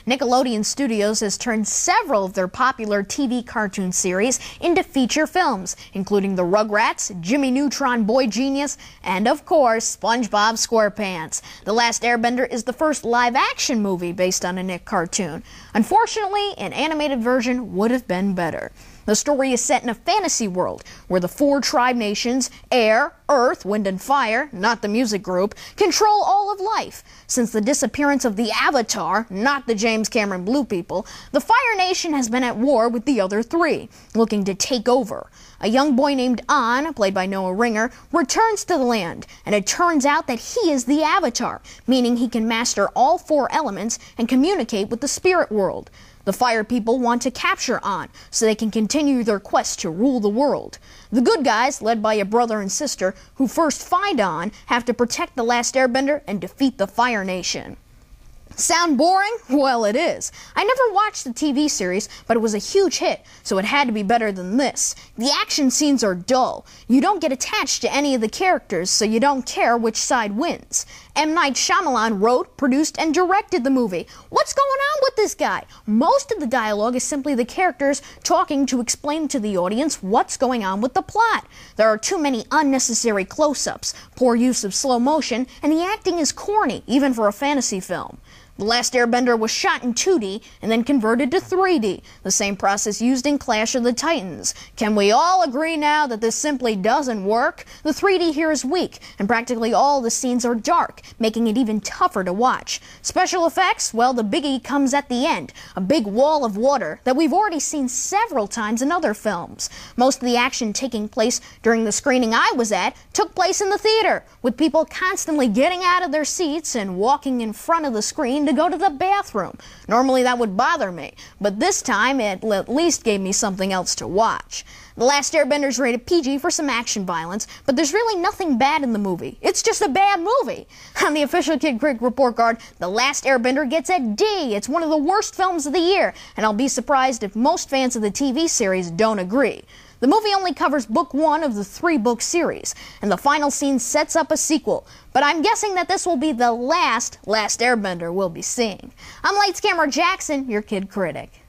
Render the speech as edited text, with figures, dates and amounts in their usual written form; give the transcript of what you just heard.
Nickelodeon Studios has turned several of their popular TV cartoon series into feature films, including The Rugrats, Jimmy Neutron Boy Genius, and of course, SpongeBob SquarePants. The Last Airbender is the first live-action movie based on a Nick cartoon. Unfortunately, an animated version would have been better. The story is set in a fantasy world where the 4 tribe nations, air, earth, wind, and fire, not the music group, control all of life. Since the disappearance of the Avatar, not the James Cameron Blue people, the Fire Nation has been at war with the other 3, looking to take over. A young boy named An, played by Noah Ringer, returns to the land, and it turns out that he is the Avatar, meaning he can master all 4 elements and communicate with the spirit world. The Fire people want to capture An so they can continue their quest to rule the world. The good guys, led by a brother and sister who first find An, have to protect the Last Airbender and defeat the Fire Nation. Sound boring? Well, it is. I never watched the TV series, but it was a huge hit, so it had to be better than this. The action scenes are dull. You don't get attached to any of the characters, so you don't care which side wins. M. Night Shyamalan wrote, produced, and directed the movie. What's going on with this guy? Most of the dialogue is simply the characters talking to explain to the audience what's going on with the plot. There are too many unnecessary close-ups, poor use of slow motion, and the acting is corny, even for a fantasy film. The Last Airbender was shot in 2D and then converted to 3D, the same process used in Clash of the Titans. Can we all agree now that this simply doesn't work? The 3D here is weak, and practically all the scenes are dark, making it even tougher to watch. Special effects? Well, the biggie comes at the end, a big wall of water that we've already seen several times in other films. Most of the action taking place during the screening I was at took place in the theater, with people constantly getting out of their seats and walking in front of the screen to go to the bathroom. Normally that would bother me, but this time it at least gave me something else to watch. The Last Airbender is rated PG for some action violence, but there's really nothing bad in the movie. It's just a bad movie. On the official Kid Critic report card, The Last Airbender gets a D. It's one of the worst films of the year, and I'll be surprised if most fans of the TV series don't agree. The movie only covers book 1 of the 3-book series, and the final scene sets up a sequel. But I'm guessing that this will be the last Airbender we'll be seeing. I'm Lights Camera Jackson, your Kid Critic.